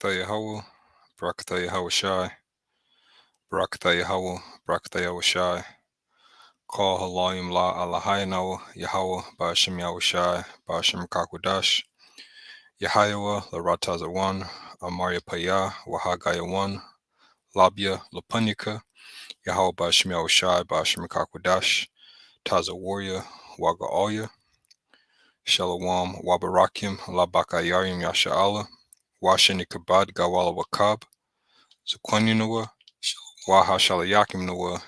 Barakatha Yahweh, Barakatha Yahweh Shai, Barakatha Yahweh, Barakatha Yahweh Shai, Call Halayim La Allahayanawa, Yahweh, Ba'ashem Yahweh Shai, Ba'ashem Kakwadash, Yahayawa, Laratazawan, Amaria Paya, Wahagayawan, Labia, Lapunyaka, Yahweh Ba'ashem Yahweh Shai, Ba'ashem Kakwadash, Taza Warrior, Waga'alya, Shalawam, Wabarakim, Labakayarim Yasha'ala, Washani Kabad, Gawala Wakab, Zukwanyanawa, Waha Shalayakim Nawa,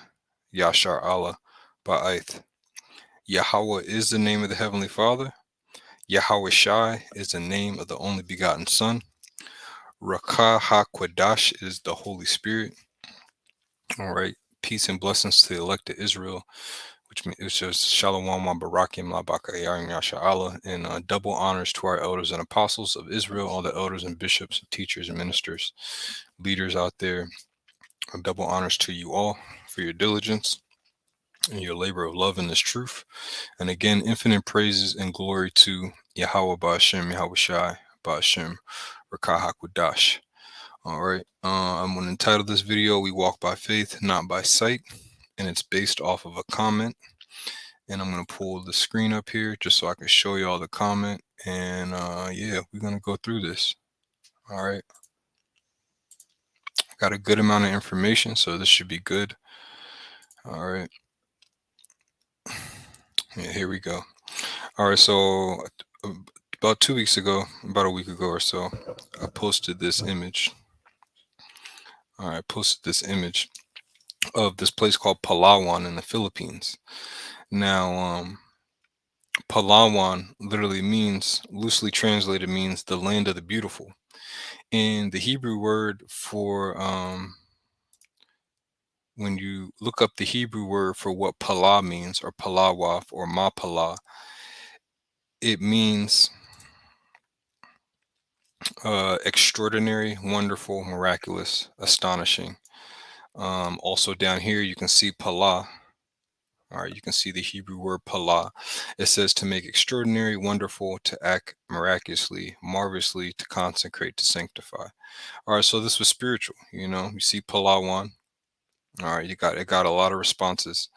Yashar Allah, Ba'aith. Yahweh is the name of the Heavenly Father. Yahweh Shai is the name of the only begotten Son. Rakah HaQuadash is the Holy Spirit. All right. Peace and blessings to the elected Israel, which means it's just Shalom Barakim Labakayarim Yasha Allah, and double honors to our elders and apostles of Israel, all the elders and bishops, teachers and ministers, leaders out there. Double honors to you all for your diligence and your labor of love in this truth. And again, infinite praises and glory to Yahweh Ba'ashem, Yahweh Shai, Ba'ashem, Rakah HaQuadash. All right, I'm going to entitle this video, We Walk by Faith, Not by Sight. And it's based off of a comment. And I'm going to pull the screen up here just so I can show you all the comment. And yeah, we're going to go through this. All right. Got a good amount of information, so this should be good. All right. Yeah, here we go. All right, so about 2 weeks ago, about a week ago or so, I posted this image. All right, I posted this image of this place called Palawan in the Philippines. Now, Palawan literally means, loosely translated, means the land of the beautiful. And the Hebrew word for, when you look up the Hebrew word for what Pala means, or Palawaf, or Mapala, it means extraordinary, wonderful, miraculous, astonishing. Also down here you can see Pala. All right, you can see the Hebrew word Pala. It says to make extraordinary, wonderful, to act miraculously, marvelously, to consecrate, to sanctify. All right, so this was spiritual. You see Palawan. All right, it got a lot of responses,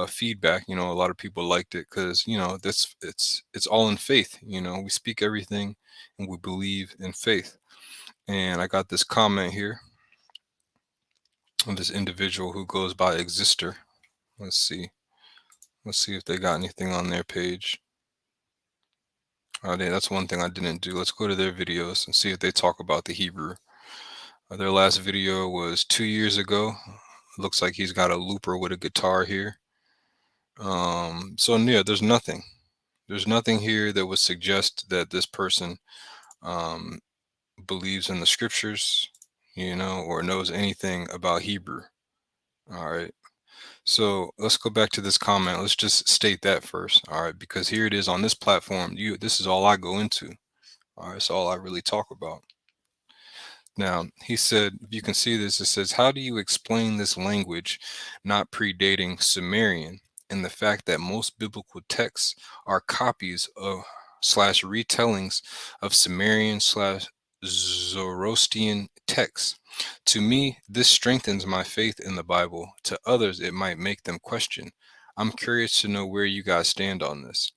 feedback. A lot of people liked it because it's all in faith. We speak everything and we believe in faith. And I got this comment here of this individual who goes by Exister. Let's see if they got anything on their page. That's one thing I didn't do. Let's go to their videos and see if they talk about the Hebrew. Their last video was 2 years ago. Looks like he's got a looper with a guitar here. So yeah, there's nothing here that would suggest that this person believes in the scriptures, or knows anything about Hebrew. All right. So let's go back to this comment. Let's just state that first. All right. Because here it is on this platform. This is all I go into. All right. It's all I really talk about. Now, he said, if you can see this, it says, how do you explain this language not predating Sumerian and the fact that most biblical texts are copies of / retellings of Sumerian / Zoroastrian texts? To me, this strengthens my faith in the Bible. To others, it might make them question. I'm curious to know where you guys stand on this.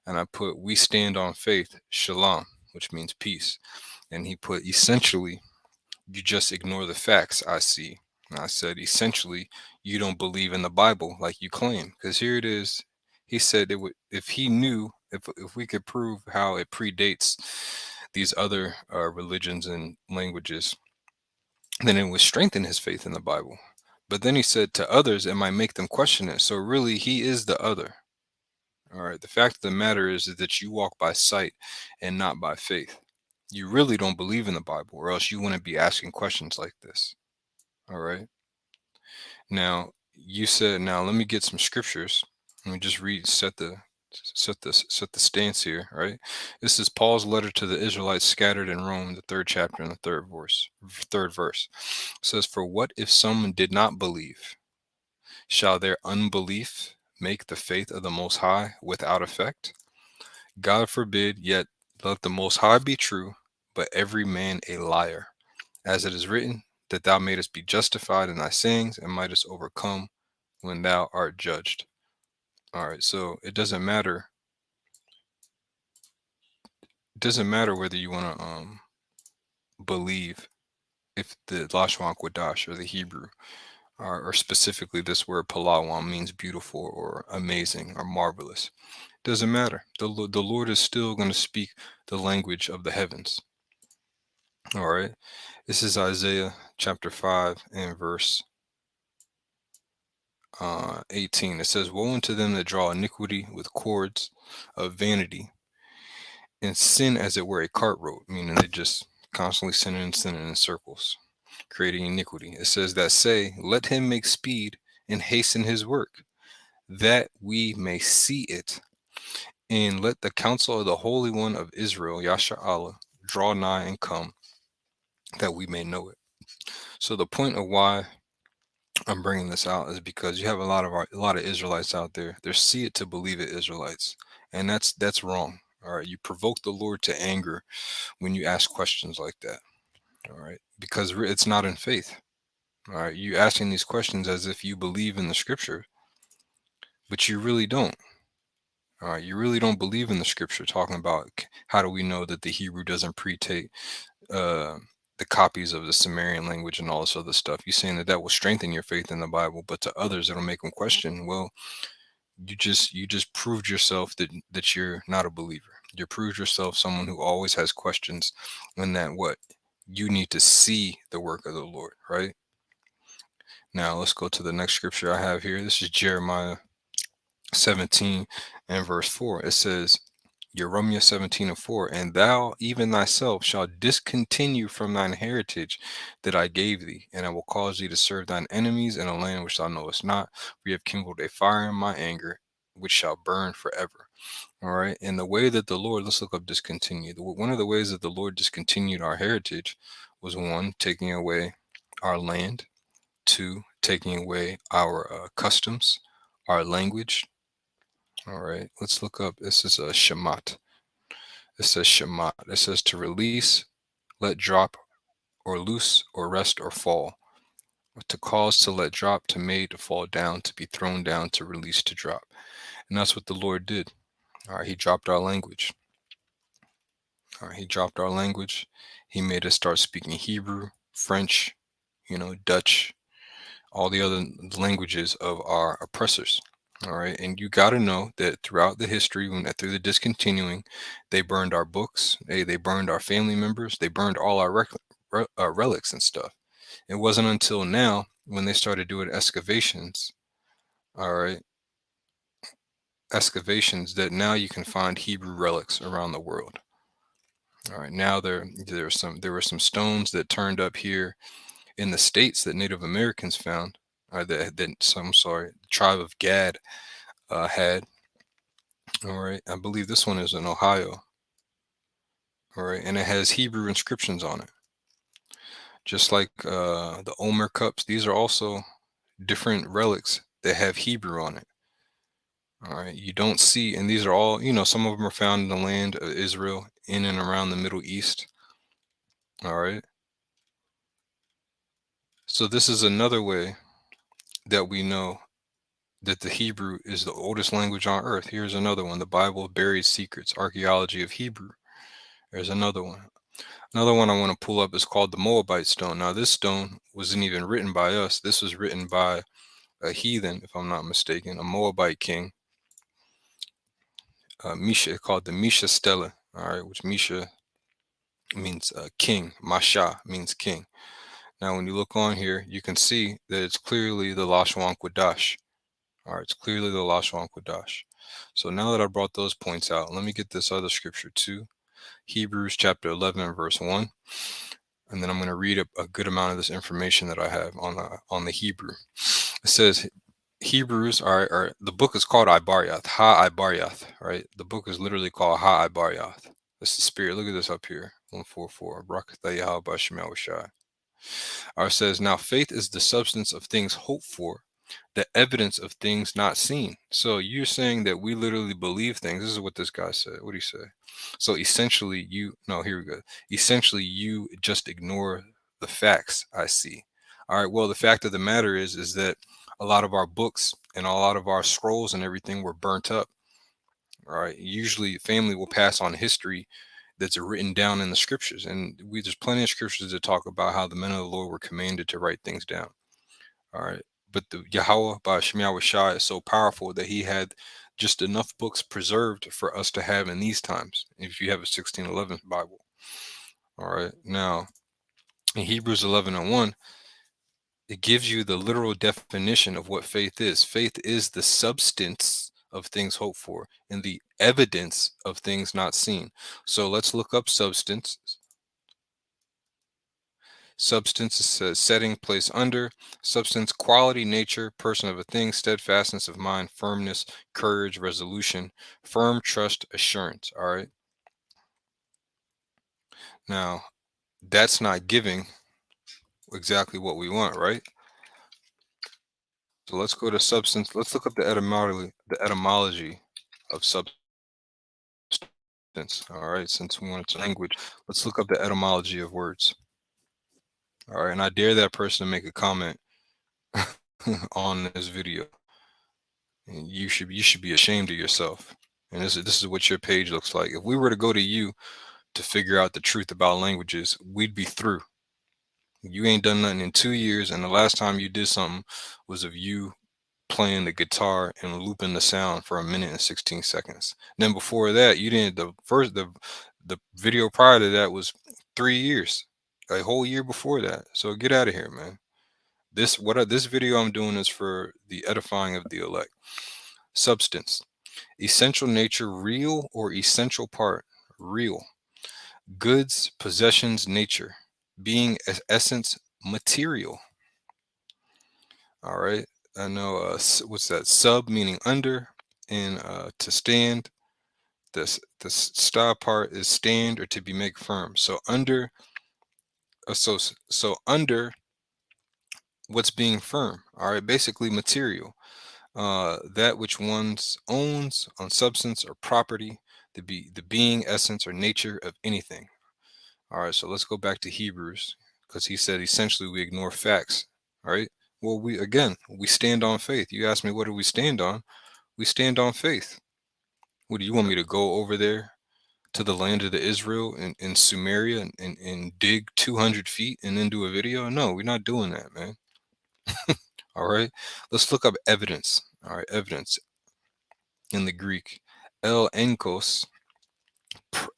And I put, we stand on faith, shalom, which means peace. And he put, essentially, you just ignore the facts I see. And I said, essentially, you don't believe in the Bible like you claim. Because here it is. He said it would, if he knew, if we could prove how it predates these other religions and languages, then it would strengthen his faith in the Bible. But then he said to others, it might make them question it. So really, he is the other. All right. The fact of the matter is that you walk by sight and not by faith. You really don't believe in the Bible, or else you wouldn't be asking questions like this. All right. Now, you said, now let me get some scriptures. Let me just set the stance here. Right. This is Paul's letter to the Israelites scattered in Rome, the 3rd chapter and the 3rd verse. It says, for what if someone did not believe? Shall their unbelief make the faith of the Most High without effect? God forbid, yet let the Most High be true, but every man a liar. as it is written, that thou mayest be justified in thy sayings and mightest overcome when thou art judged. All right, so it doesn't matter whether you want to believe if the Lashon Kodash or the Hebrew, or specifically this word palawam means beautiful or amazing or marvelous. Doesn't matter. The Lord is still going to speak the language of the heavens. All right. This is Isaiah chapter 5 and verse 18. It says, "Woe unto them that draw iniquity with cords of vanity, and sin as it were a cart road," meaning they just constantly sinning in circles, creating iniquity. It says that say, "Let him make speed and hasten his work, that we may see it. And let the counsel of the Holy One of Israel, Yasha Allah, draw nigh and come, that we may know it." So the point of why I'm bringing this out is because you have a lot of Israelites out there. They're see it to believe it Israelites, and that's wrong. All right, you provoke the Lord to anger when you ask questions like that. All right, because it's not in faith. All right, you asking these questions as if you believe in the scripture, but you really don't. All right, you really don't believe in the scripture talking about how do we know that the Hebrew doesn't predate uh, the copies of the Sumerian language and all this other stuff. You're saying that will strengthen your faith in the Bible, but to others it'll make them question. Well, you just proved yourself that you're not a believer. You proved yourself someone who always has questions, and that what you need to see the work of the Lord, right? Now let's go to the next scripture I have here. This is Jeremiah 17 and verse 4. It says, Jeremiah 17 and 4, "And thou even thyself shalt discontinue from thine heritage that I gave thee, and I will cause thee to serve thine enemies in a land which thou knowest not. We have kindled a fire in my anger, which shall burn forever." All right. And the way that the Lord, let's look up discontinue. One of the ways that the Lord discontinued our heritage was, one, taking away our land, two, taking away our customs, our language. All right, let's look up. This is a shamat. It says shamat. It says to release, let drop, or loose, or rest, or fall. To cause, to let drop, to made, to fall down, to be thrown down, to release, to drop. And that's what the Lord did. All right, he dropped our language. All right, he dropped our language. He made us start speaking Hebrew, French, Dutch, all the other languages of our oppressors. All right, and you got to know that throughout the history, through the discontinuing, they burned our books, they burned our family members, they burned all our relics and stuff. It wasn't until now when they started doing excavations, all right, excavations, that now you can find Hebrew relics around the world. All right, now there were some stones that turned up here in the states that Native Americans found, the tribe of Gad had. All right, I believe this one is in Ohio. All right, and it has Hebrew inscriptions on it, just like the Omer cups. These are also different relics that have Hebrew on it. All right, you don't see, and these are all, some of them are found in the land of Israel, in and around the Middle East. All right, so this is another way that we know that the Hebrew is the oldest language on earth. Here's another one: the Bible, Buried Secrets, Archaeology of Hebrew. There's another one. Another one I want to pull up is called the Moabite stone. Now, this stone wasn't even written by us. This was written by a heathen, if I'm not mistaken, a Moabite king, Misha, called the Misha Stela, all right, which Misha means king. Masha means king. Now, when you look on here, you can see that it's clearly the Lashon Kodash. All right, it's clearly the Lashon Kodash. So now that I brought those points out, let me get this other scripture too. Hebrews chapter 11 and verse 1. And then I'm going to read a good amount of this information that I have on the Hebrew. It says Hebrews are the book is called Ibaryath, Ha Ibaryath, right? The book is literally called Ha Ibaryath. That's the spirit. Look at this up here. 144. Barakatha Bashimel Shai. It says, now faith is the substance of things hoped for, the evidence of things not seen. So you're saying that we literally believe things. This is what this guy said. What do you say? So essentially, no, here we go. Essentially, you just ignore the facts I see. All right. Well, the fact of the matter is that a lot of our books and a lot of our scrolls and everything were burnt up. All right. Usually, family will pass on history that's written down in the scriptures, and there's plenty of scriptures that talk about how the men of the Lord were commanded to write things down. All right. But the Yahweh by Shem Shai is so powerful that he had just enough books preserved for us to have in these times. If you have a 1611 Bible. All right. Now, in Hebrews 11:1, it gives you the literal definition of what faith is. Faith is the substance of things hoped for and the evidence of things not seen. So let's look up substance. Substance says setting, place under. Substance, quality, nature, person of a thing, steadfastness of mind, firmness, courage, resolution, firm, trust, assurance. All right. Now, that's not giving exactly what we want, right? So let's go to substance. Let's look up the etymology of substance. All right. Since we want to language, let's look up the etymology of words. All right. And I dare that person to make a comment on this video. And you should be ashamed of yourself. And this is what your page looks like. If we were to go to you to figure out the truth about languages, we'd be through. You ain't done nothing in 2 years, and the last time you did something was of you playing the guitar and looping the sound for 1 minute and 16 seconds. Then before that, you didn't. The video prior to that was 3 years, a whole year before that. So get out of here, man. This video I'm doing is for the edifying of the elect. Substance. Essential nature, real or essential part, real. Goods, possessions, nature. Being essence, material. All right. I know what's that? Sub meaning under, and to stand. The star part is stand or to be make firm. So under, so under what's being firm. All right. Basically material. That which one's owns on substance or property, the being, essence, or nature of anything. All right, so let's go back to Hebrews because he said essentially we ignore facts. All right. Well, we stand on faith. You asked me what do we stand on? We stand on faith. What do you want me to go over there to the land of the Israel in Sumeria and dig 200 feet and then do a video? No, we're not doing that, man. All right. Let's look up evidence. All right, evidence in the Greek. El enkos,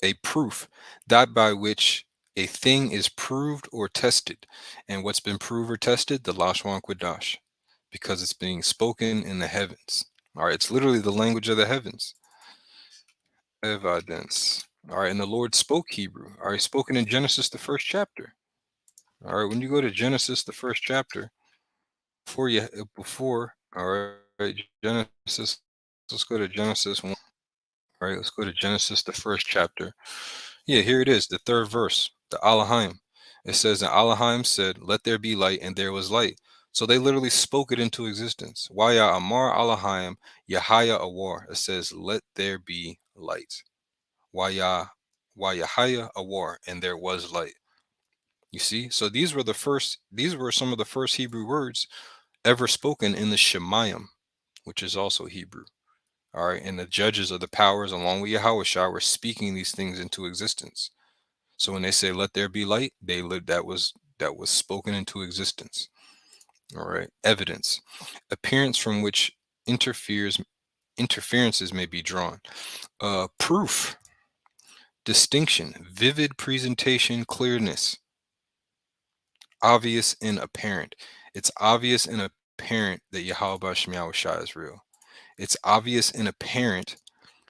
a proof, that by which a thing is proved or tested. And what's been proved or tested? The Lashwan Kwadash, because it's being spoken in the heavens. All right, it's literally the language of the heavens. Evidence. All right, and the Lord spoke Hebrew. All right, spoken in Genesis, the first chapter. All right, when you go to Genesis, the first chapter, all right, Genesis, let's go to Genesis 1. All right, let's go to Genesis, the first chapter. Yeah, here it is, the third verse, the Alahim. It says, and Alahim said, let there be light, and there was light. So they literally spoke it into existence. Waya Amar Alahim, Yahaya Awar. It says, let there be light. Wayahaya Awar, and there was light. You see? So these were some of the first Hebrew words ever spoken in the Shemayim, which is also Hebrew. All right, and the judges of the powers, along with Yahushua, were speaking these things into existence. So when they say "Let there be light," they lived that was spoken into existence. All right, evidence, appearance from which interferences may be drawn. Proof, distinction, vivid presentation, clearness, obvious and apparent. It's obvious and apparent that Yahweh Shem Yahushua is real. It's obvious and apparent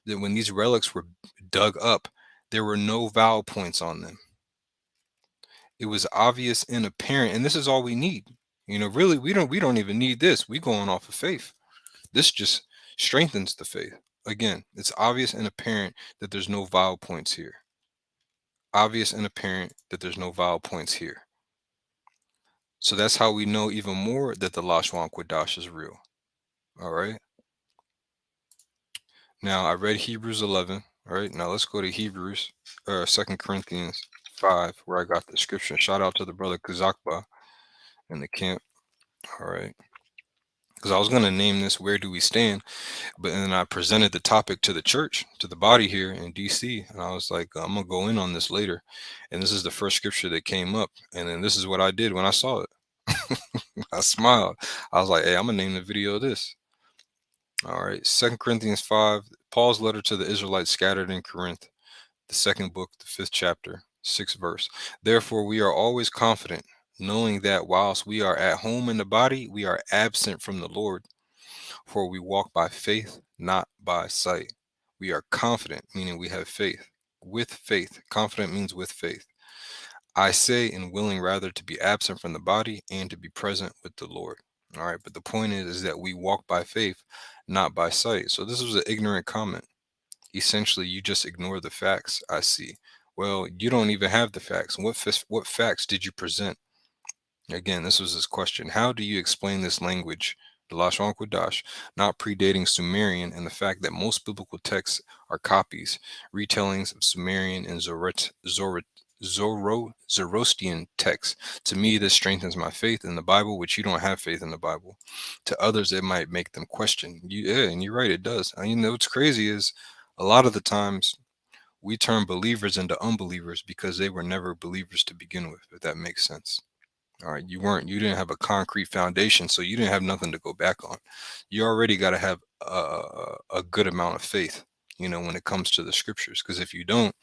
that when these relics were dug up, there were no vowel points on them. It was obvious and apparent, and this is all we need. Really, we don't even need this. We going off of faith. This just strengthens the faith. Again, it's obvious and apparent that there's no vowel points here. Obvious and apparent that there's no vowel points here. So that's how we know even more that the Lashwan Kwadash is real. All right. Now I read Hebrews 11. All right. Now let's go to Hebrews, 2 Corinthians 5, where I got the scripture. Shout out to the brother Kazakba in the camp. All right. Because I was going to name this Where Do We Stand? But then I presented the topic to the church, to the body here in DC. And I was like, I'm going to go in on this later. And this is the first scripture that came up. And then this is what I did when I saw it. I smiled. I was like, hey, I'm going to name the video this. All right. 2 Corinthians 5, Paul's letter to the Israelites scattered in Corinth, the second book, the 5th chapter, 6th verse. Therefore, we are always confident, knowing that whilst we are at home in the body, we are absent from the Lord. For we walk by faith, not by sight. We are confident, meaning we have faith. With faith. Confident means with faith. I say and willing rather to be absent from the body and to be present with the Lord. All right. But the point is that we walk by faith, not by sight. So this was an ignorant comment. Essentially, you just ignore the facts. I see. Well, you don't even have the facts. What facts did you present? Again, this was his question. How do you explain this language, the Lashon Kodash, not predating Sumerian, and the fact that most biblical texts are copies, retellings of Sumerian and Zoroastrian texts? To me, this strengthens my faith in the Bible, which you don't have faith in the Bible. To others, it might make them question. Yeah, and you're right, it does. And you know what's crazy is a lot of the times we turn believers into unbelievers because they were never believers to begin with, if that makes sense. All right, you didn't have a concrete foundation, so you didn't have nothing to go back on. You already got to have a good amount of faith, when it comes to the scriptures. Because if you don't,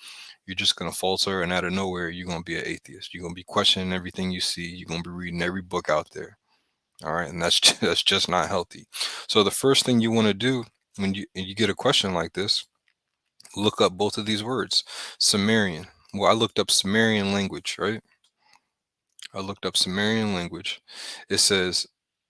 you're just gonna falter, and out of nowhere, you're gonna be an atheist. You're gonna be questioning everything you see. You're gonna be reading every book out there. All right, and that's that's just not healthy. So the first thing you want to do when you get a question like this, look up both of these words, Sumerian. Well, I looked up Sumerian language, right? I looked up Sumerian language. It says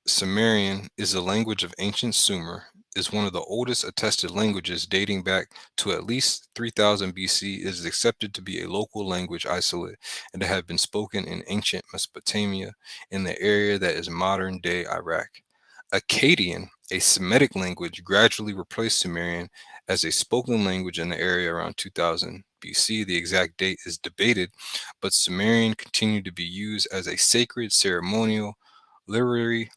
Sumerian is a language of ancient Sumer, is one of the oldest attested languages dating back to at least 3000 BC. It is accepted to be a local language isolate and to have been spoken in ancient Mesopotamia in the area that is modern day Iraq. Akkadian, a Semitic language, gradually replaced Sumerian as a spoken language in the area around 2000 BC. The exact date is debated, but Sumerian continued to be used as a sacred, ceremonial, literary,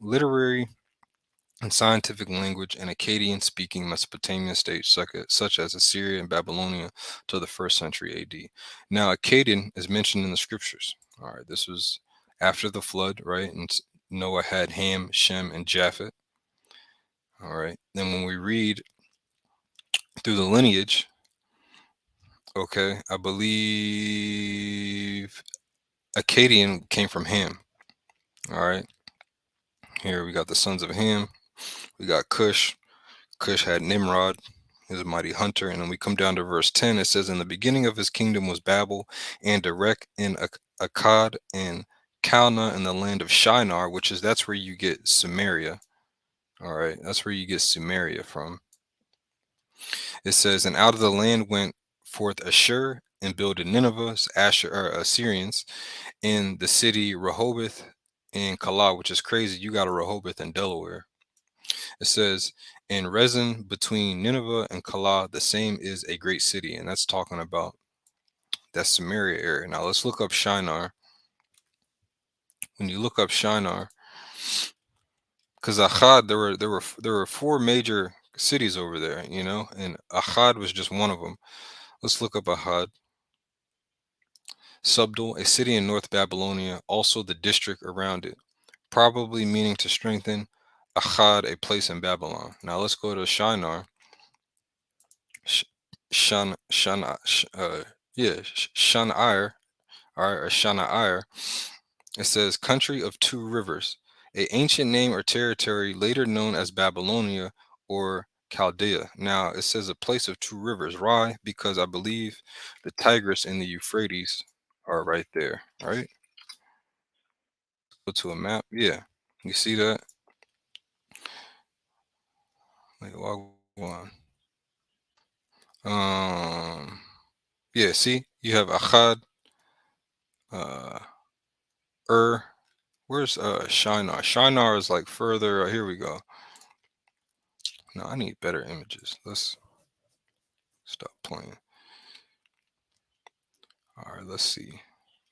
and scientific language in Akkadian-speaking Mesopotamian states such as Assyria and Babylonia till the 1st century AD. Now, Akkadian is mentioned in the scriptures. All right, this was after the flood, right? And Noah had Ham, Shem, and Japheth. All right. Then when we read through the lineage, okay, I believe Akkadian came from Ham. All right. Here we got the sons of Ham. We got Cush. Cush had Nimrod. He was a mighty hunter. And then we come down to verse 10. It says, in the beginning of his kingdom was Babel and Erech and Akkad and Calneh in the land of Shinar, that's where you get Samaria. All right. That's where you get Sumeria from. It says, and out of the land went forth Ashur and builded Nineveh, Assyrians, in the city Rehoboth and Calah, which is crazy. You got a Rehoboth in Delaware. It says, in Rezin between Nineveh and Calah, the same is a great city. And that's talking about that Samaria area. Now let's look up Shinar. When you look up Shinar, because Akkad, there were four major cities over there, and Akkad was just one of them. Let's look up Akkad. Subdul, a city in North Babylonia, also the district around it, probably meaning to strengthen. Akkad, a place in Babylon. Now let's go to Shinar. Shan, Shana, Shanair, or Shanair. It says country of two rivers, a ancient name or territory later known as Babylonia or Chaldea. Now it says a place of two rivers. Why? Because I believe the Tigris and the Euphrates are right there. Right? Go to a map. Yeah, you see that? Like, walk on. Yeah. See, you have Akkad, uh, Where's Shinar? Shinar is like further. Here we go. No, I need better images. Let's stop playing. All right, let's see.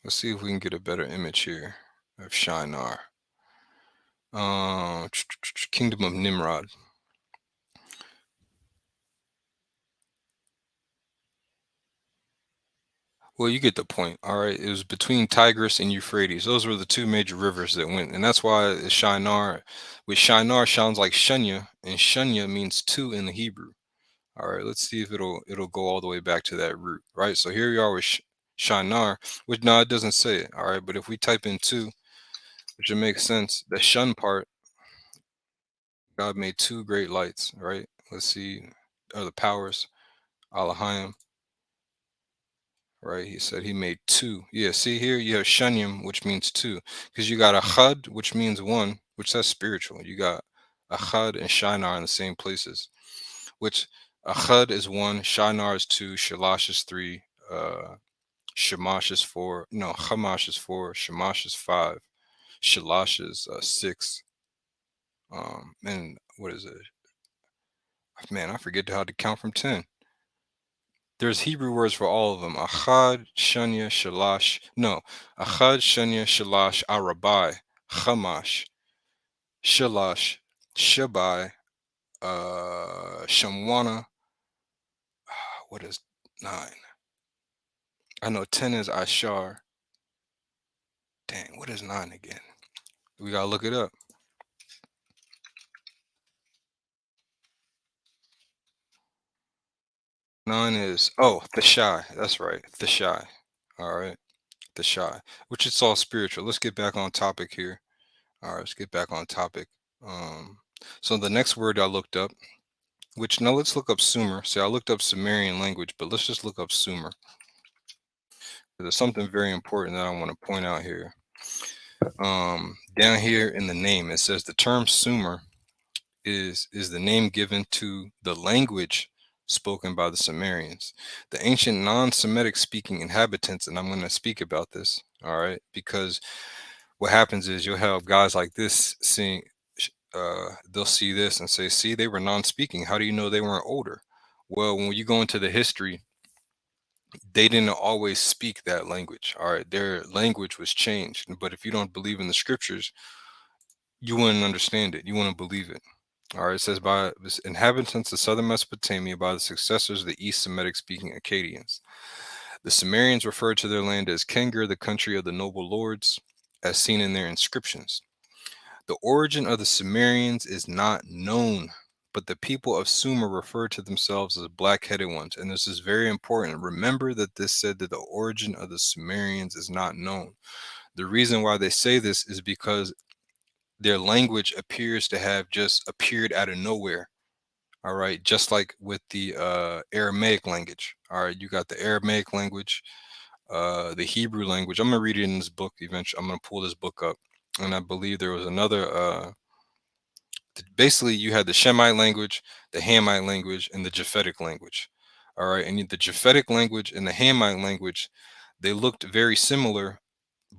Let's see if we can get a better image here of Shinar. Kingdom of Nimrod. Well, you get the point. All right. It was between Tigris and Euphrates. Those were the two major rivers that went. And that's why it's Shinar, with Shinar sounds like Shunya, and Shunya means two in the Hebrew. All right. Let's see if it'll go all the way back to that root. Right. So here we are with Shinar, which no, it doesn't say it. All right. But if we type in two, which it makes sense, the shun part, God made two great lights. Right. Let's see. Are the powers, Alahayim. Right, he said he made two. Yeah, see here you have Shanyam, which means two, because you got a Chad, which means one, which that's spiritual. You got a Chad and Shinar in the same places, which a Chad is one, Shinar is two, Shalash is three, Shamash is four, no, Hamash is four, Shamash is five, Shalash is six, and what is it? Man, I forget how to count from 10. There's Hebrew words for all of them. Achad, Shanya, Shalash. No, Achad, Shanya, Shalash, Arabai, Chamash, Shalash, Shabai, Shamwana. What is 9? I know 10 is Ashar. Dang, what is 9 again? We gotta look it up. 9 is, oh, Thashai. That's right, Thashai. All right, Thashai, which is all spiritual. Let's get back on topic here. All right, let's get back on topic. Um, so the next word I looked up, which now let's look up Sumer. See, I looked up Sumerian language, but let's just look up Sumer. There's something very important that I want to point out here. Down here in the name, it says the term Sumer is the name given to the language spoken by the Sumerians, the ancient non-Semitic speaking inhabitants, and I'm going to speak about this. All right, because what happens is you'll have guys like this seeing. They'll see this and say, see, they were non-speaking. How do you know they weren't older? Well, when you go into the history, they didn't always speak that language. All right, their language was changed. But if you don't believe in the scriptures, you wouldn't understand it. You wouldn't believe it. All right, it says by the inhabitants of southern Mesopotamia, by the successors of the East Semitic speaking Akkadians. The Sumerians referred to their land as Kengir, the country of the noble lords, as seen in their inscriptions. The origin of the Sumerians is not known, but the people of Sumer refer to themselves as black-headed ones. And this is very important. Remember that this said that the origin of the Sumerians is not known. The reason why they say this is because their language appears to have just appeared out of nowhere. All right, just like with the Aramaic language. All right, you got the Aramaic language, the Hebrew language. I'm gonna read it in this book eventually. I'm gonna pull this book up, and I believe there was another. Basically, you had the Shemite language, the Hamite language, and the Japhetic language. All right, and the Japhetic language and the Hamite language, they looked very similar,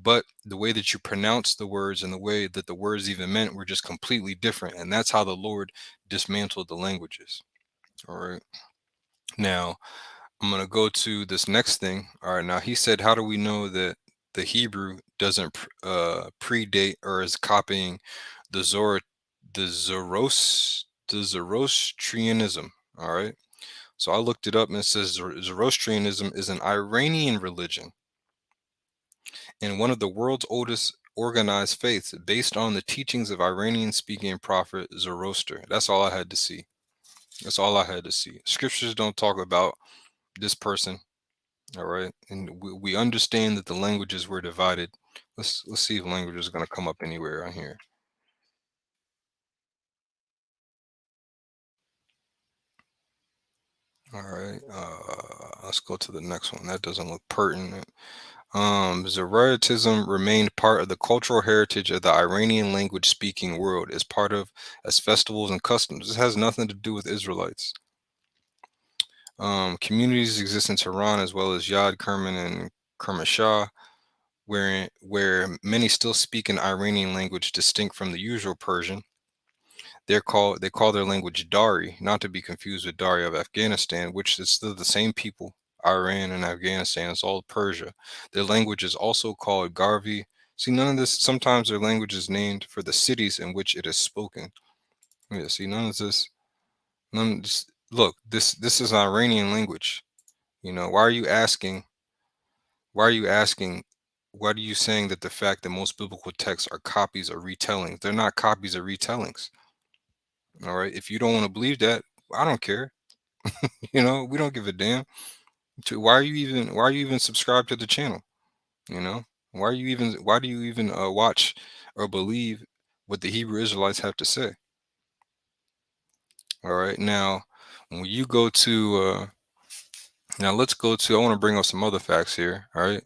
but the way that you pronounce the words and the way that the words even meant were just completely different. And that's how the Lord dismantled the languages. All right. Now, I'm going to go to this next thing. All right. Now, he said, how do we know that the Hebrew doesn't predate or is copying the the Zoroastrianism? All right. So I looked it up and it says Zoroastrianism is an Iranian religion and one of the world's oldest organized faiths based on the teachings of Iranian speaking prophet Zoroaster. That's all I had to see. That's all I had to see. Scriptures don't talk about this person. All right. And we understand that the languages were divided. Let's see if language is going to come up anywhere on here. All right. Let's go to the next one. That doesn't look pertinent. Zoroastrianism remained part of the cultural heritage of the Iranian language speaking world as part of as festivals and customs. This has nothing to do with Israelites. Communities exist in Tehran as well as Yad Kerman and Kermanshah, where many still speak an Iranian language distinct from the usual Persian. They call their language Dari, not to be confused with Dari of Afghanistan, which is still the same people. Iran, and Afghanistan. It's all Persia. Their language is also called Garvi. See, none of this, sometimes their language is named for the cities in which it is spoken. Yeah, see, none of this, none, just, look, this is Iranian language. Why are you asking, why are you asking, what are you saying that the fact that most biblical texts are copies or retellings? They're not copies or retellings. All right. If you don't want to believe that, I don't care. We don't give a damn. Why are you even subscribed to the channel? You know, why do you even watch or believe what the Hebrew Israelites have to say? All right. Now, when you go to now let's go to, I want to bring up some other facts here. All right.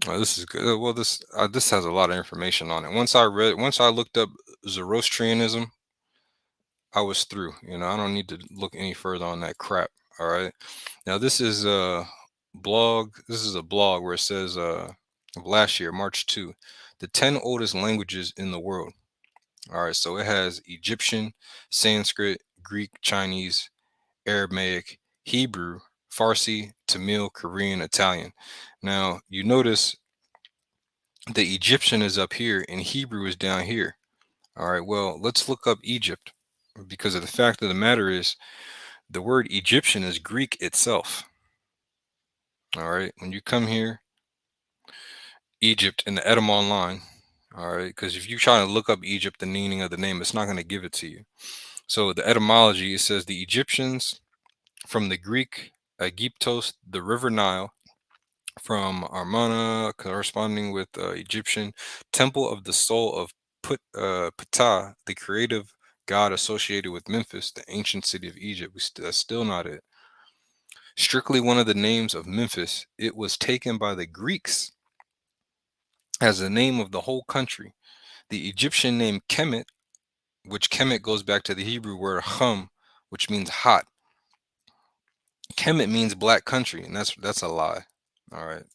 This is good. Well, this has a lot of information on it. Once I looked up Zoroastrianism, I was through. I don't need to look any further on that crap. All right. Now this is a blog where it says of last year, March 2, the 10 oldest languages in the world. All right, so it has Egyptian, Sanskrit, Greek, Chinese, Aramaic, Hebrew, Farsi, Tamil, Korean, Italian. Now, you notice the Egyptian is up here and Hebrew is down here. All right, well, let's look up Egypt, because of the fact of the matter is the word Egyptian is Greek itself. All right, when you come here, Egypt in the Edom Online, all right, because if you try to look up Egypt, the meaning of the name, it's not going to give it to you. So the etymology, it says the Egyptians, from the Greek Aegyptos, the river Nile, from Armana, corresponding with Egyptian, temple of the soul of Ptah, the creative god associated with Memphis, the ancient city of Egypt. That's still not it. Strictly one of the names of Memphis, it was taken by the Greeks as the name of the whole country. The Egyptian name Kemet, which Kemet goes back to the Hebrew word Hum, which means hot. Kemet means black country, and that's a lie. All right,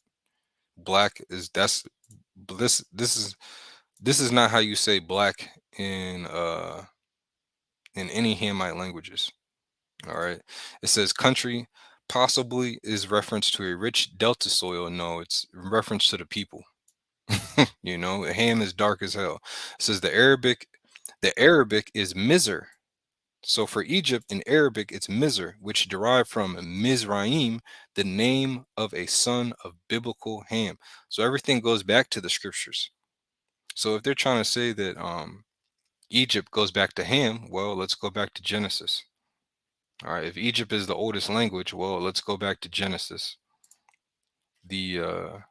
black is that's this is not how you say black in any Hamite languages. All right, it says country possibly is reference to a rich delta soil. No, it's reference to the people. Ham is dark as hell. It says the Arabic is Mizr. So for Egypt in Arabic, it's Mizr, which derived from Mizraim, the name of a son of biblical Ham. So everything goes back to the scriptures. So if they're trying to say that Egypt goes back to Ham, well, let's go back to Genesis. All right, if Egypt is the oldest language, well, let's go back to Genesis. The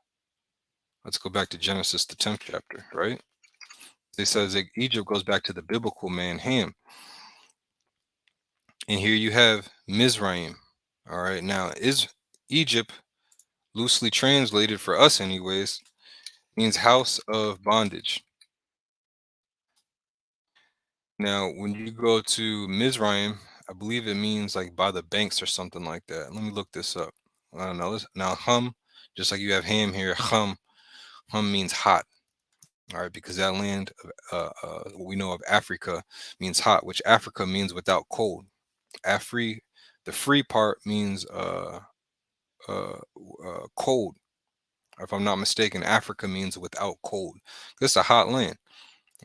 Let's go back to Genesis, the 10th chapter, right? It says that Egypt goes back to the biblical man Ham. And here you have Mizraim. All right, now is Egypt, loosely translated for us anyways, means house of bondage. Now, when you go to Mizraim, I believe it means like by the banks or something like that. Let me look this up. I don't know. Now, hum, just like you have ham here, hum means hot. All right, because that land, what we know of Africa, means hot, which Africa means without cold. Afri, the free part means cold. If I'm not mistaken, Africa means without cold. This is a hot land.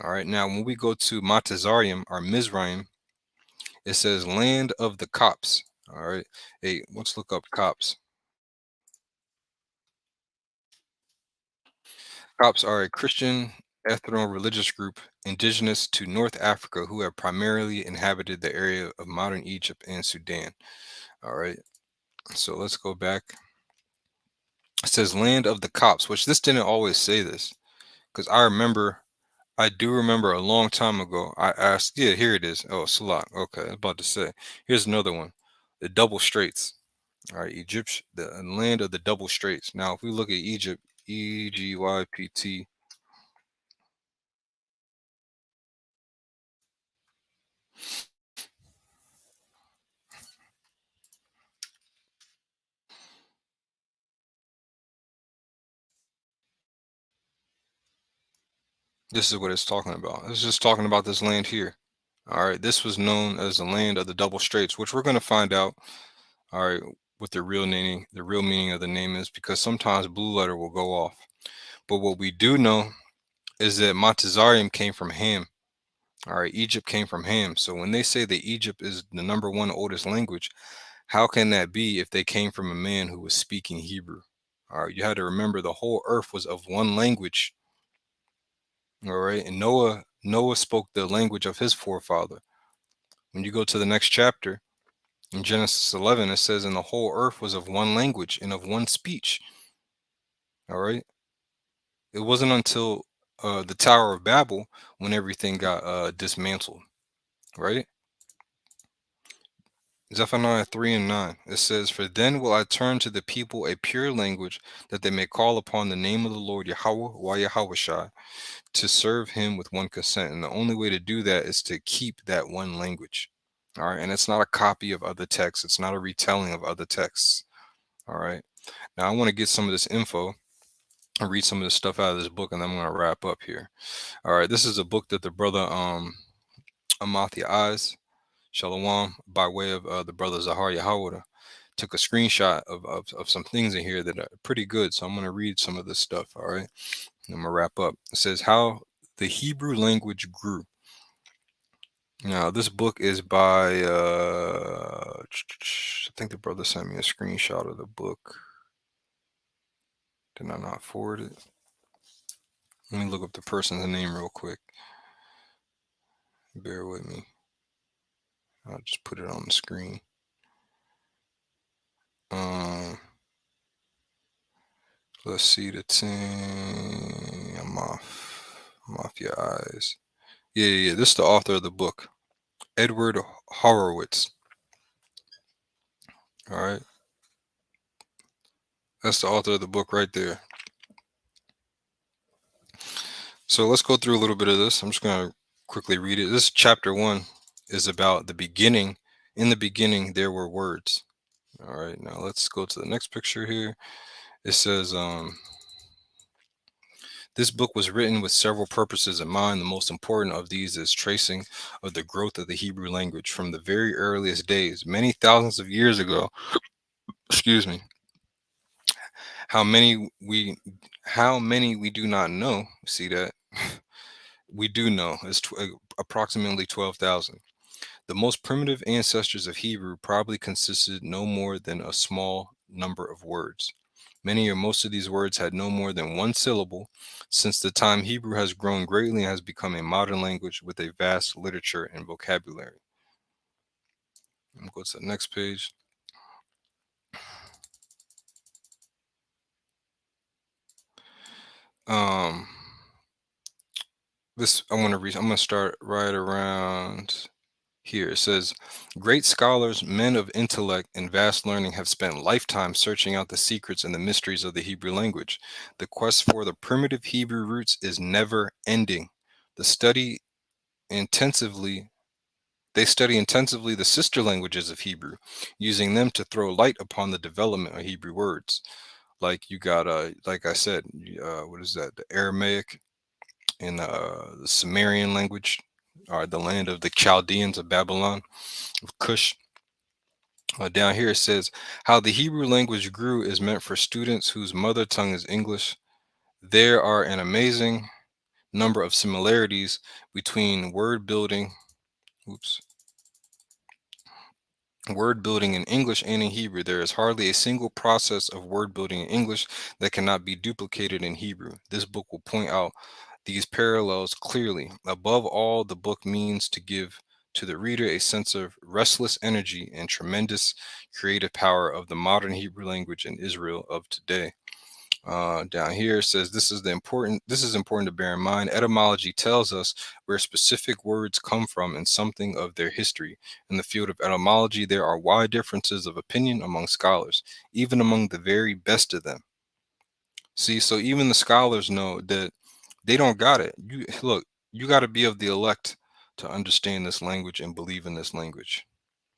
All right. Now, when we go to Matazarium or Mizraim, it says land of the Copts. All right. Hey, let's look up Copts. Copts are a Christian ethno-religious group indigenous to North Africa who have primarily inhabited the area of modern Egypt and Sudan. All right. So let's go back. It says land of the Copts, which this didn't always say this, because I do remember a long time ago, I asked, yeah, here it is. Oh, Salat. Okay, I was about to say. Here's another one. The double straits. All right, Egypt, the land of the double straits. Now, if we look at Egypt, Egypt, this is what it's talking about. It's just talking about this land here. All right, this was known as the land of the double straits, which we're going to find out. All right, what the real meaning of the name is, because sometimes blue letter will go off. But what we do know is that Montezarium came from Ham. All right, Egypt came from Ham. So when they say that Egypt is the number one oldest language, how can that be if they came from a man who was speaking Hebrew? All right, you had to remember the whole earth was of one language. All right, and Noah spoke the language of his forefather. When you go to the next chapter in Genesis 11, it says, "And the whole earth was of one language and of one speech." All right, it wasn't until the Tower of Babel when everything got dismantled. Right. Zephaniah 3 and 9. It says, "For then will I turn to the people a pure language, that they may call upon the name of the Lord Yahweh, Yahweh, to serve him with one consent." And the only way to do that is to keep that one language. All right. And it's not a copy of other texts, it's not a retelling of other texts. All right. Now, I want to get some of this info and read some of the stuff out of this book, and then I'm going to wrap up here. All right. This is a book that the brother Amathia Eyes, Shalom, by way of the brother Zahar Yahweh, took a screenshot of some things in here that are pretty good. So I'm going to read some of this stuff. All right. And I'm going to wrap up. It says, "How the Hebrew language grew." Now, this book is by, I think the brother sent me a screenshot of the book. Did I not forward it? Let me look up the person's name real quick. Bear with me. I'll just put it on the screen. Let's see the 10. I'm off your eyes. Yeah. This is the author of the book, Edward Horowitz. All right. That's the author of the book right there. So let's go through a little bit of this. I'm just going to quickly read it. This chapter 1 is about the beginning. In the beginning, there were words. All right. Now let's go to the next picture here. It says, "This book was written with several purposes in mind. The most important of these is tracing of the growth of the Hebrew language from the very earliest days, many thousands of years ago." Excuse me. How many we do not know. See that? We do know. It's approximately 12,000. The most primitive ancestors of Hebrew probably consisted no more than a small number of words. Many or most of these words had no more than one syllable. Since the time, Hebrew has grown greatly and has become a modern language with a vast literature and vocabulary. I'm going to go to the next page. Um, this I want to read. I'm going to start right around here. It says, "Great scholars, men of intellect and vast learning, have spent lifetimes searching out the secrets and the mysteries of the Hebrew language. The quest for the primitive Hebrew roots is never ending. The study intensively They study intensively the sister languages of Hebrew, using them to throw light upon the development of Hebrew words. Like you got, like I said, what is that? The Aramaic and the Sumerian language, or the land of the Chaldeans of Babylon, of Cush. Down here it says, "How the Hebrew language grew is meant for students whose mother tongue is English. There are an amazing number of similarities between oops, word building in English and in Hebrew. There is hardly a single process of word building in English that cannot be duplicated in Hebrew. This book will point out these parallels clearly. Above all, the book means to give to the reader a sense of restless energy and tremendous creative power of the modern Hebrew language in Israel of today." Down here it says, this is important to bear in mind. Etymology tells us where specific words come from and something of their history. In the field of etymology, there are wide differences of opinion among scholars, even among the very best of them. See, so even the scholars know that they don't got it. You got to be of the elect to understand this language and believe in this language.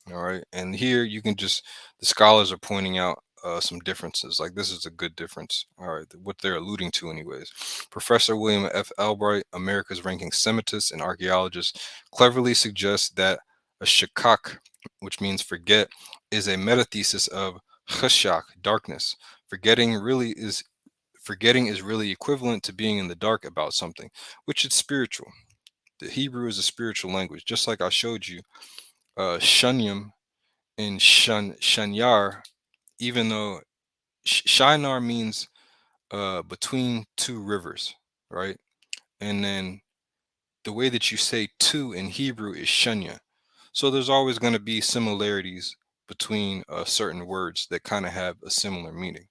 All right. And here you can just, the scholars are pointing out some differences. Like this is a good difference. All right. What they're alluding to, anyways. Professor William F. Albright, America's ranking Semitist and archaeologist, cleverly suggests that a shakak, which means forget, is a metathesis of Chashak, darkness. Forgetting really is Forgetting is really equivalent to being in the dark about something, which is spiritual. The Hebrew is a spiritual language, just like I showed you. Shunyam and Shanyar, even though Shinar means between two rivers, right? And then the way that you say two in Hebrew is Shunya. So there's always going to be similarities between certain words that kind of have a similar meaning.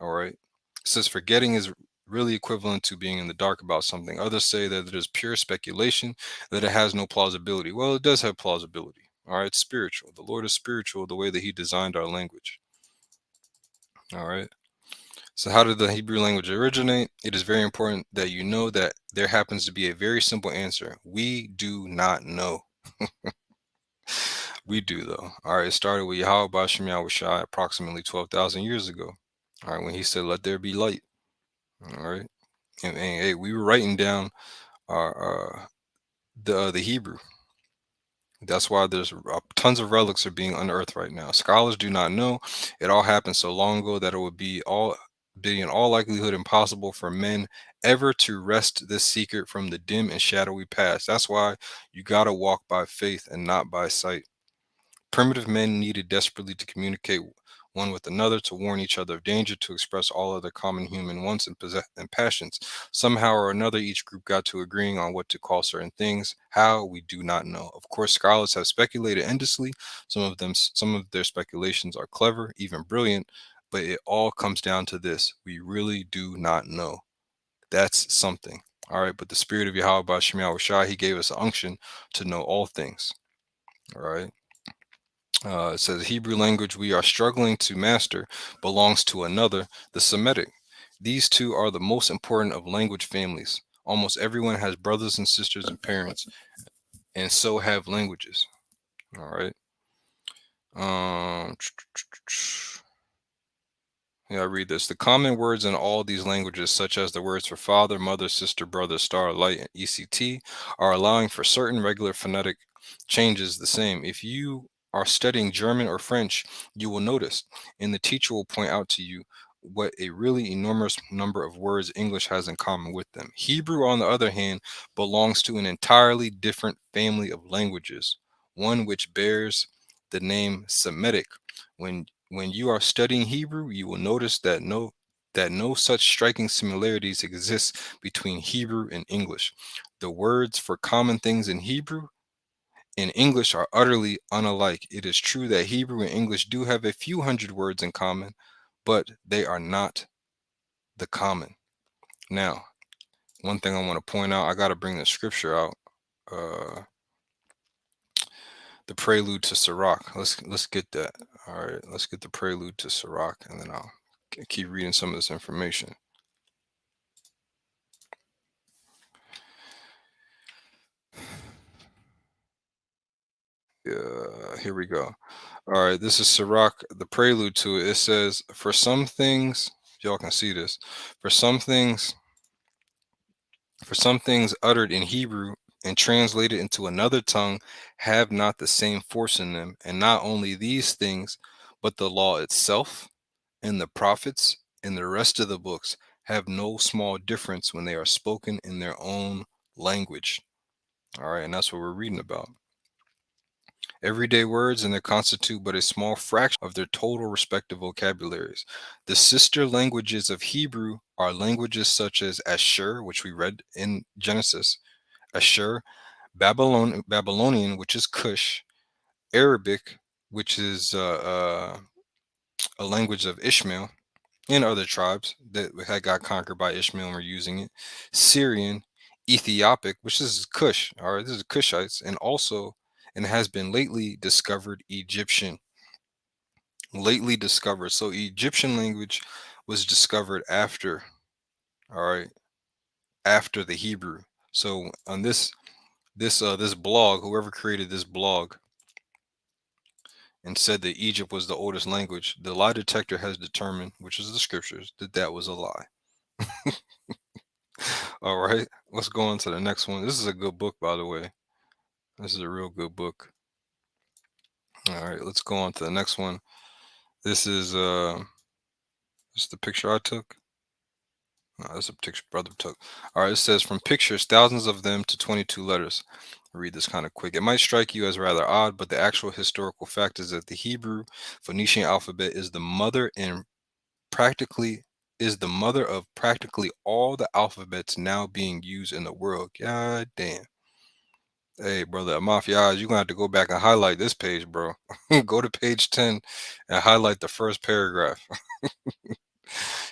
All right. It says forgetting is really equivalent to being in the dark about something. Others say that it is pure speculation, that it has no plausibility. Well, it does have plausibility. All right. It's spiritual. The Lord is spiritual the way that He designed our language. All right. So, how did the Hebrew language originate? It is very important that you know that there happens to be a very simple answer. We do not know. We do, though. All right. It started with Yahweh Bashem Yahushai approximately 12,000 years ago. All right. When He said, "Let there be light." All right. And hey, we were writing down our the Hebrew. That's why there's tons of relics are being unearthed right now. Scholars do not know. It all happened so long ago that it would be in all likelihood impossible for men ever to wrest this secret from the dim and shadowy past. That's why you gotta walk by faith and not by sight. Primitive men needed desperately to communicate one with another, to warn each other of danger, to express all other common human wants and passions. Somehow or another, each group got to agreeing on what to call certain things. How, we do not know. Of course, scholars have speculated endlessly. Some of their speculations are clever, even brilliant, but it all comes down to this: we really do not know. That's something. All right, but the spirit of Yahweh by Shemiah Shai, He gave us an unction to know all things. All right. It says Hebrew language we are struggling to master belongs to another, the Semitic. These two are the most important of language families. Almost everyone has brothers and sisters and parents, and so have languages. All right. Um, Yeah, I read this. The common words in all these languages, such as the words for father, mother, sister, brother, star, light, and ECT, are allowing for certain regular phonetic changes the same. If you are studying German or French, you will notice, and the teacher will point out to you what a really enormous number of words English has in common with them. Hebrew, on the other hand, belongs to an entirely different family of languages, one which bears the name Semitic. When you are studying Hebrew, you will notice that no such striking similarities exist between Hebrew and English. The words for common things in Hebrew and English are utterly unalike. It is true that Hebrew and English do have a few hundred words in common, but they are not the common. Now, one thing I want to point out, I got to bring the scripture out. Uh, the prelude to Sirach. Let's get that. All right, let's get the prelude to Sirach, and then I'll keep reading some of this information. Here we go. All right, this is Sirach, the prelude to it. It says, "For some things, y'all can see this. For some things, for some things uttered in Hebrew and translated into another tongue have not the same force in them. And not only these things, but the law itself and the prophets and the rest of the books have no small difference when they are spoken in their own language." All right, and that's what we're reading about. Everyday words and they constitute but a small fraction of their total respective vocabularies. The sister languages of Hebrew are languages such as Ashur, which we read in Genesis, Ashur, Babylonian, which is Cush, Arabic, which is a language of Ishmael and other tribes that had got conquered by Ishmael and were using it, Syrian, Ethiopic, which is Cush, all right, this is Cushites, and also, and has been lately discovered Egyptian. Lately discovered. So Egyptian language was discovered after, all right, after the Hebrew. So on this blog, whoever created this blog and said that Egypt was the oldest language, the lie detector has determined, which is the scriptures, that that was a lie. All right, let's go on to the next one. This is a good book, by the way. This is a real good book. All right, let's go on to the next one. This is the picture I took. No, that's a picture brother took. All right, it says from pictures, thousands of them to 22 letters. I'll read this kind of quick. It might strike you as rather odd, but the actual historical fact is that the Hebrew Phoenician alphabet practically is the mother of practically all the alphabets now being used in the world. God damn. Hey, brother, Mafia, you're gonna have to go back and highlight this page, bro. Go to page 10 and highlight the first paragraph.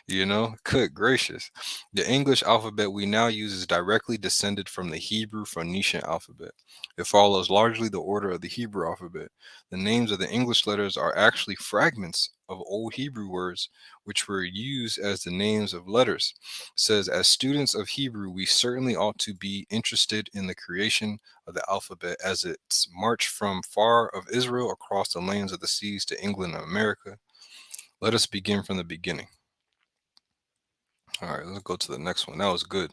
Good gracious. The English alphabet we now use is directly descended from the Hebrew Phoenician alphabet. It follows largely the order of the Hebrew alphabet. The names of the English letters are actually fragments of old Hebrew words, which were used as the names of letters. It says, as students of Hebrew, we certainly ought to be interested in the creation of the alphabet as its march from far of Israel across the lands of the seas to England and America. Let us begin from the beginning. All right, let's go to the next one. That was good.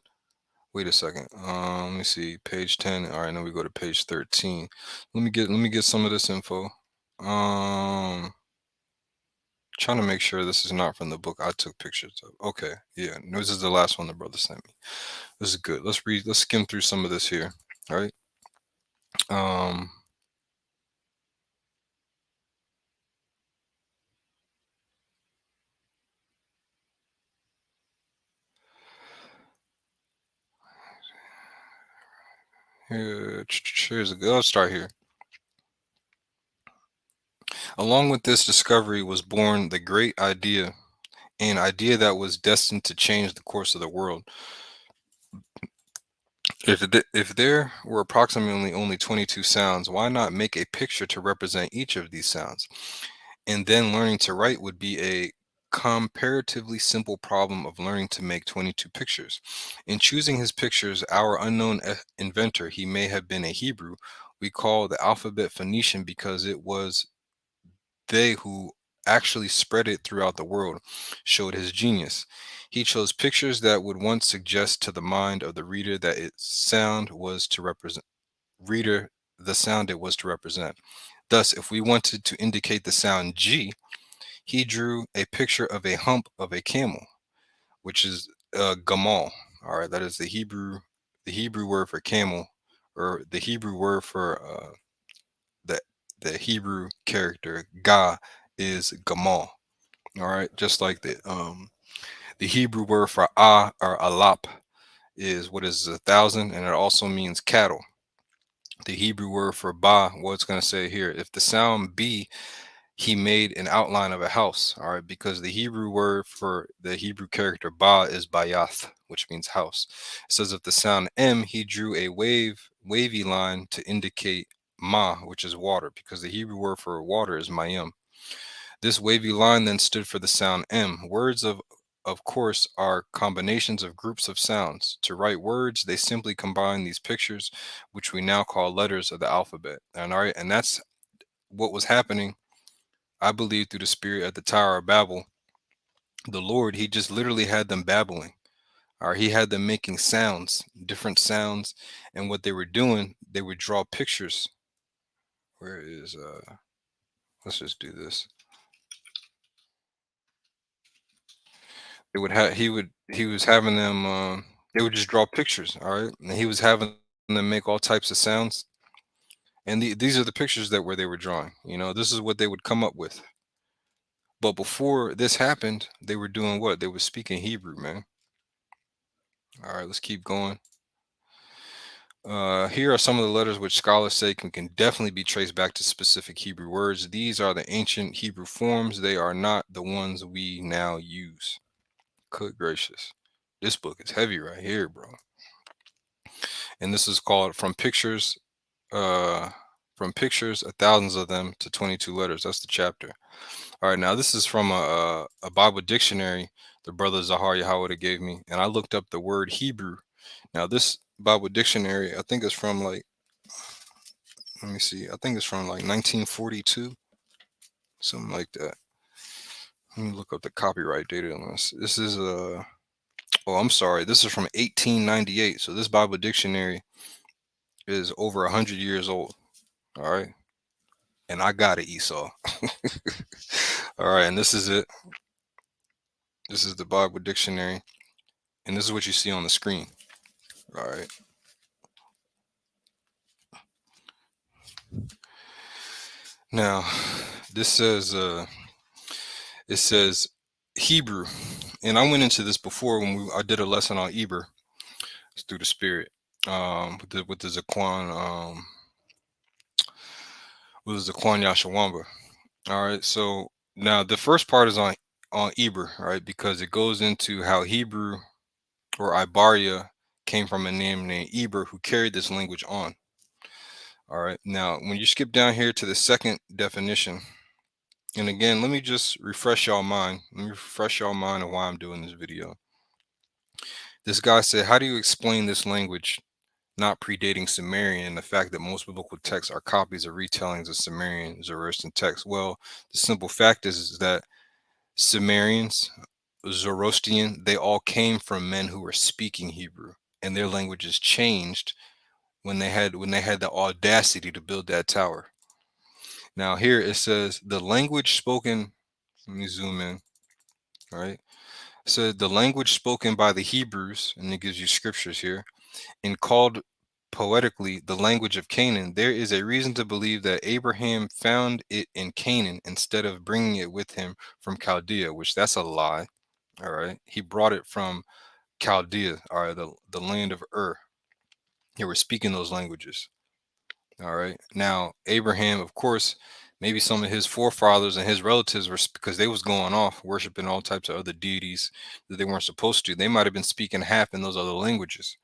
Wait a second. Let me see. Page 10. All right, now we go to page 13. Let me get some of this info. Trying to make sure this is not from the book I took pictures of. Okay, yeah. No, this is the last one the brother sent me. This is good. Let's skim through some of this here. All right. Um here's a good. I'll start here. Along with this discovery was born the great idea, an idea that was destined to change the course of the world. If there were approximately only 22 sounds, why not make a picture to represent each of these sounds? And then learning to write would be a comparatively simple problem of learning to make 22 pictures. In choosing his pictures, our unknown inventor, he may have been a Hebrew, we call the alphabet Phoenician because it was they who actually spread it throughout the world, showed his genius. He chose pictures that would once suggest to the mind of the reader that its sound was to represent reader the sound it was to represent. Thus, if we wanted to indicate the sound G, he drew a picture of a hump of a camel, which is gamal. All right, that is the Hebrew word for camel, or the Hebrew word for the the Hebrew character Ga is gamal. All right, just like the Hebrew word for or alap is what is 1,000, and it also means cattle. The Hebrew word for ba, what it's going to say here, if the sound B, he made an outline of a house. All right, because the Hebrew word for the Hebrew character ba is bayath, which means house. It says if the sound M, he drew a wavy line to indicate ma, which is water, because the Hebrew word for water is mayim. This wavy line then stood for the sound M. Words of course are combinations of groups of sounds. To write words, they simply combine these pictures, which we now call letters of the alphabet. And all right, and that's what was happening, I believe, through the spirit at the Tower of Babel. The Lord, he just literally had them babbling, or he had them making sounds, different sounds, and what they were doing, they would draw pictures. Where is let's just do this. They would have he was having them they would just draw pictures, all right? And he was having them make all types of sounds. And these are the pictures that where they were drawing. This is what they would come up with. But before this happened, they were doing what? They were speaking Hebrew, man. All right, let's keep going. Here are some of the letters which scholars say can definitely be traced back to specific Hebrew words. These are the ancient Hebrew forms. They are not the ones we now use. Good gracious. This book is heavy right here, bro. And this is called uh from pictures, thousands of them to 22 letters. That's the chapter. All right, now this is from a Bible dictionary the brother Zahar Yahweh gave me, and I looked up the word Hebrew. Now this Bible dictionary, I think it's from like, let me see, I think it's from like 1942, something like that. Let me look up the copyright date on this. This is oh, I'm sorry, this is from 1898. So this Bible dictionary is over 100 years old. All right, and I got it, Esau. All All right, and this is it. This is the Bible dictionary, and this is what you see on the screen. All right. Now, this says it says Hebrew, and I went into this before when I did a lesson on Eber. It's through the Spirit. With the Zaquan with the Zaquan Yashawamba. All right, so now the first part is on Eber, right? Because it goes into how Hebrew or Ibaria came from a name named Eber who carried this language on. All right, now when you skip down here to the second definition, and again, let me just refresh y'all mind. Let me refresh y'all mind of why I'm doing this video. This guy said, how do you explain this language not predating Sumerian and the fact that most biblical texts are copies or retellings of Sumerian Zoroastrian texts? Well, the simple fact is that Sumerians, Zoroastrian, they all came from men who were speaking Hebrew, and their languages changed when they had the audacity to build that tower. Now here it says the language spoken. Let me zoom in. All right. It said the language spoken by the Hebrews, and it gives you scriptures here, and called poetically the language of Canaan. There is a reason to believe that Abraham found it in Canaan instead of bringing it with him from Chaldea, which that's a lie. All right. He brought it from Chaldea, all right, the land of Ur. They were speaking those languages. All right. Now, Abraham, of course, maybe some of his forefathers and his relatives were because they was going off worshiping all types of other deities that they weren't supposed to. They might have been speaking half in those other languages.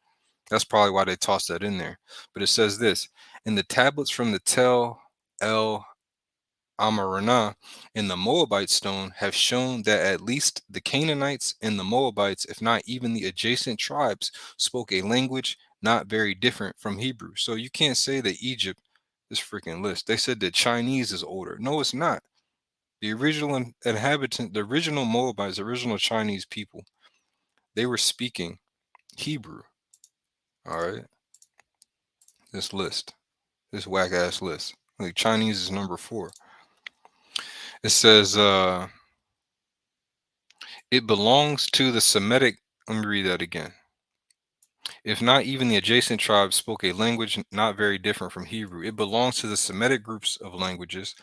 That's probably why they tossed that in there. But it says this, in the tablets from the Tel El Amarna and the Moabite stone have shown that at least the Canaanites and the Moabites, if not even the adjacent tribes, spoke a language not very different from Hebrew. So you can't say that Egypt, this freaking list, they said that Chinese is older. No, it's not. The original inhabitant, the original Moabites, the original Chinese people, they were speaking Hebrew. All right. This list, this whack ass list. Like Chinese is number 4. It says, it belongs to the Semitic. Let me read that again. If not even the adjacent tribes spoke a language not very different from Hebrew, it belongs to the Semitic groups of languages,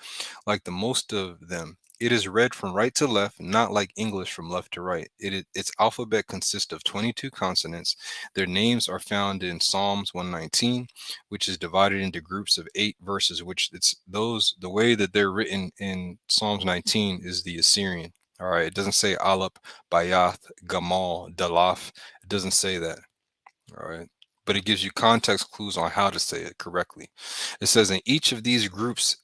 like the most of them. It is read from right to left, not like English from left to right. Its alphabet consists of 22 consonants. Their names are found in Psalms 119, which is divided into groups of 8 verses, which it's those, the way that they're written in Psalms 19 is the Assyrian. All right. It doesn't say Aleph, Bayath, Gamal, Dalaf. It doesn't say that. All right. But it gives you context clues on how to say it correctly. It says in each of these groups,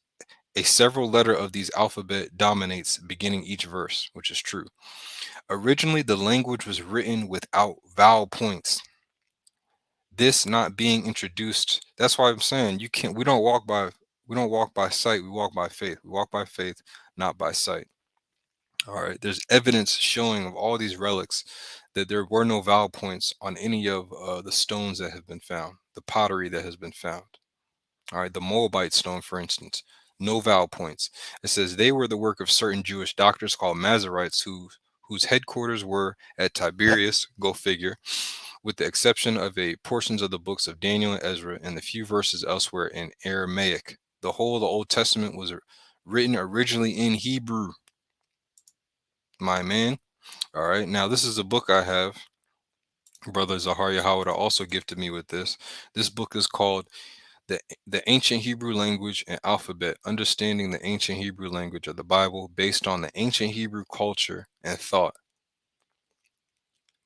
a several letter of these alphabet dominates beginning each verse, which is true. Originally, the language was written without vowel points. This not being introduced, that's why I'm saying you can't. We don't walk by sight. We walk by faith. We walk by faith, not by sight. All right. There's evidence showing of all these relics that there were no vowel points on any of the stones that have been found, the pottery that has been found. All right. The Moabite stone, for instance, no vowel points. It says they were the work of certain Jewish doctors called Masoretes whose headquarters were at Tiberias, go figure, with the exception of a portions of the books of Daniel and Ezra and the few verses elsewhere in Aramaic. The whole of the Old Testament was written originally in Hebrew. My man. All right. Now, this is a book I have. Brother Zaharia Howard also gifted me with this. This book is called the Ancient Hebrew Language and Alphabet, Understanding the Ancient Hebrew Language of the Bible Based on the Ancient Hebrew Culture and Thought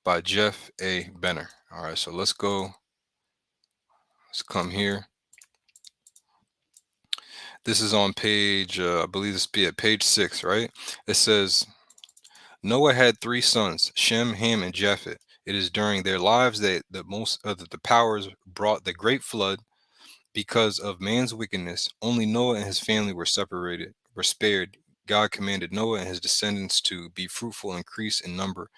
by Jeff A. Benner. All right. So let's go. Let's come here. This is on page, I believe this be at page 6, right? It says, Noah had 3 sons, Shem, Ham, and Japheth. It is during their lives that the powers brought the great flood. Because of man's wickedness, only Noah and his family were spared. God commanded Noah and his descendants to be fruitful and increase in number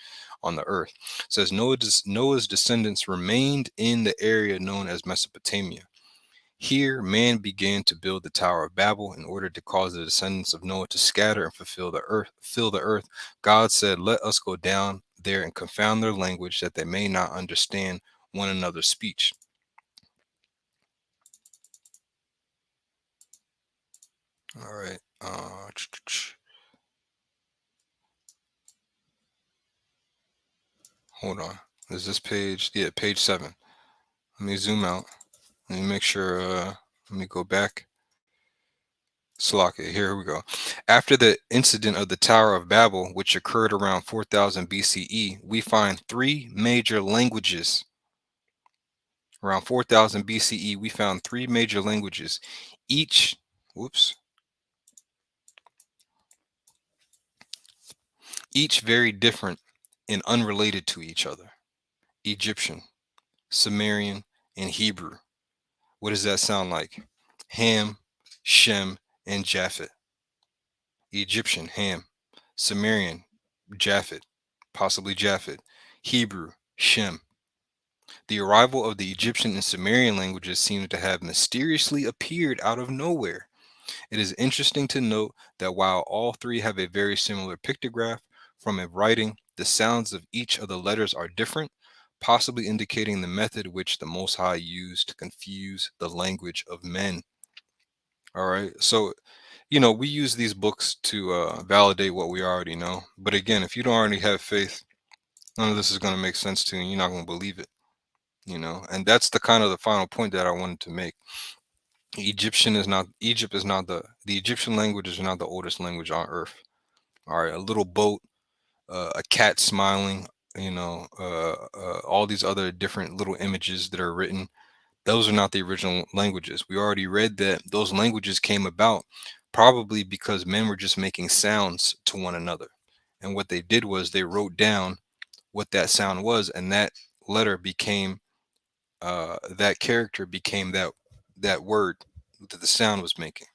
on the earth. It says Noah's descendants remained in the area known as Mesopotamia. Here, man began to build the Tower of Babel in order to cause the descendants of Noah to scatter and fulfill the earth, fill the earth. God said, "Let us go down there and confound their language, that they may not understand one another's speech." All right. Hold on. Is this page? Yeah, page 7. Let me zoom out. Let me make sure. Let me go back. Slock it. Here we go. After the incident of the Tower of Babel, which occurred around 4000 BCE, we find three major languages. Around 4000 BCE, we found three major languages, each, whoops, each very different and unrelated to each other. Egyptian, Sumerian, and Hebrew. What does that sound like? Ham, Shem, and Japhet. Egyptian, Ham. Sumerian, Japhet, possibly Japhet. Hebrew, Shem. The arrival of the Egyptian and Sumerian languages seems to have mysteriously appeared out of nowhere. It is interesting to note that while all three have a very similar pictograph from a writing, the sounds of each of the letters are different, possibly indicating the method which the Most High used to confuse the language of men. All right. So, we use these books to validate what we already know. But again, if you don't already have faith, none of this is going to make sense to you, and you're not going to believe it. And that's the kind of the final point that I wanted to make. Egypt is not the Egyptian language is not the oldest language on earth. All right, a little boat, a cat smiling, all these other different little images that are written. Those are not the original languages. We already read that those languages came about probably because men were just making sounds to one another. And what they did was they wrote down what that sound was, and that letter became that character became that word that the sound was making.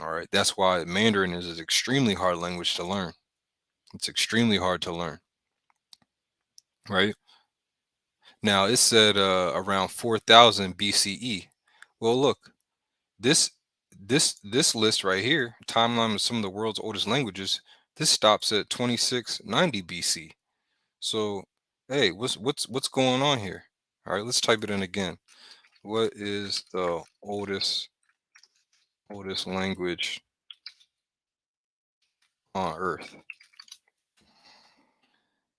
All right, that's why Mandarin is an extremely hard language to learn. It's extremely hard to learn, right? Now it said around 4000 BCE. Well, look, this this list right here, timeline of some of the world's oldest languages, this stops at 2690 BC. So, hey, what's going on here? All right, let's type it in again. What is the oldest language on Earth?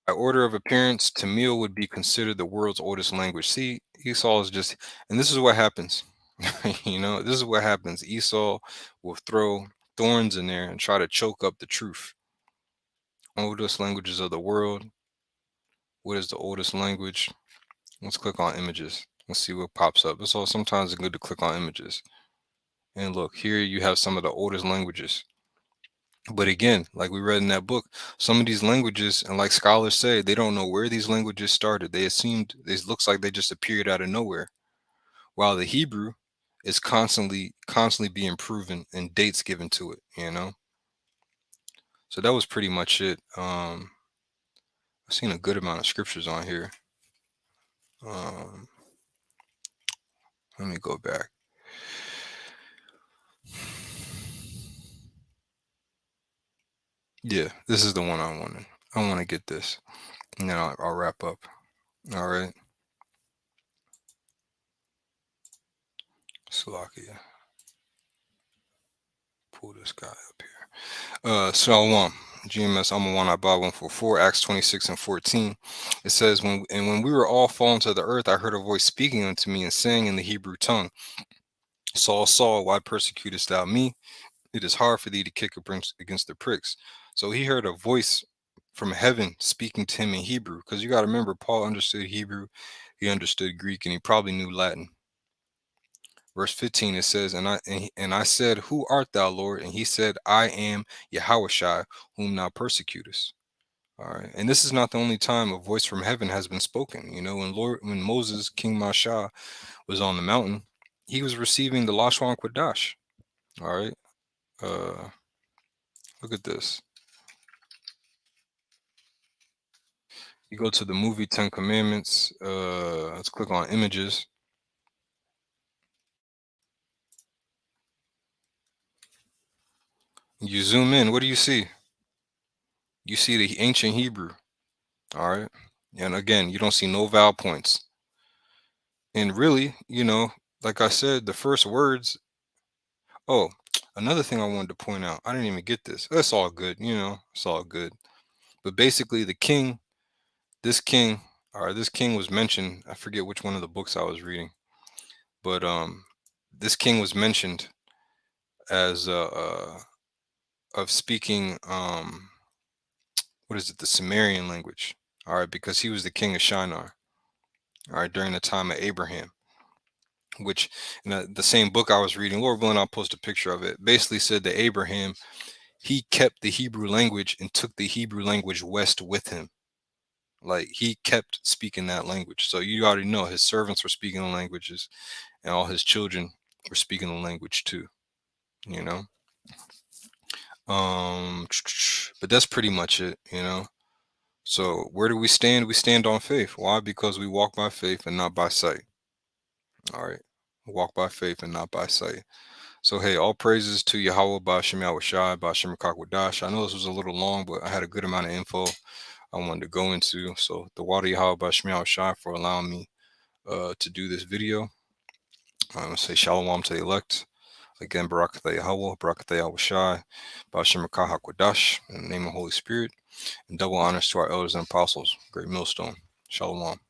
By order of appearance, Tamil would be considered the world's oldest language. See, Esau is just, and this is what happens. This is what happens. Esau will throw thorns in there and try to choke up the truth. Oldest languages of the world. What is the oldest language? Let's click on images. Let's see what pops up. It's all sometimes it's good to click on images. And look, here you have some of the oldest languages. But again, like we read in that book, some of these languages, and like scholars say, they don't know where these languages started. They assumed this looks like they just appeared out of nowhere. While the Hebrew is constantly being proven and dates given to it. So that was pretty much it. I've seen a good amount of scriptures on here. Um, let me go back. Yeah, this is the one I wanted. I want to get this. And then I'll wrap up. All right. Slovakia. Pull this guy up here. Shalom. GMS One Abba 144, Acts 26 and 14. It says, when we were all fallen to the earth, I heard a voice speaking unto me and saying in the Hebrew tongue, Saul, Saul, why persecutest thou me? It is hard for thee to kick against the pricks. So he heard a voice from heaven speaking to him in Hebrew, because you got to remember, Paul understood Hebrew, he understood Greek, and he probably knew Latin. Verse 15, it says, and I said, Who art thou, Lord? And he said, I am Yahushua, whom thou persecutest. All right. And this is not the only time a voice from heaven has been spoken. When Moses, King Masha, was on the mountain, he was receiving the Lashwan Quadash. All right. Look at this. You go to the movie Ten Commandments. Let's click on images. You zoom in, what do you see? You see the ancient Hebrew. All right. And again, you don't see no vowel points. And really, like I said, the first words. Oh, another thing I wanted to point out. I didn't even get this. That's all good. It's all good. But basically, this king, this king was mentioned. I forget which one of the books I was reading, but this king was mentioned as of speaking what is it, the Sumerian language. All right, because he was the king of Shinar. All right, during the time of Abraham, which in the same book I was reading, Lord willing, I'll post a picture of it. Basically said that Abraham, he kept the Hebrew language and took the Hebrew language west with him. Like he kept speaking that language. So you already know his servants were speaking the languages, and all his children were speaking the language too. You know. But that's pretty much it. So where do we stand? We stand on faith. Why? Because we walk by faith and not by sight. All right. Walk by faith and not by sight. So hey, all praises to Yahweh Bashem Yahushai Bashem Wadash. I know this was a little long, but I had a good amount of info I wanted to go into. So the water Yahweh Bashem Yahushai for allowing me to do this video. I'm gonna say Shalom to the elect. Again, Barakatha Yahweh, Barakatha Yahushai, Bashem Wadash, in the name of the Holy Spirit, and double honors to our elders and apostles. Great millstone. Shalom.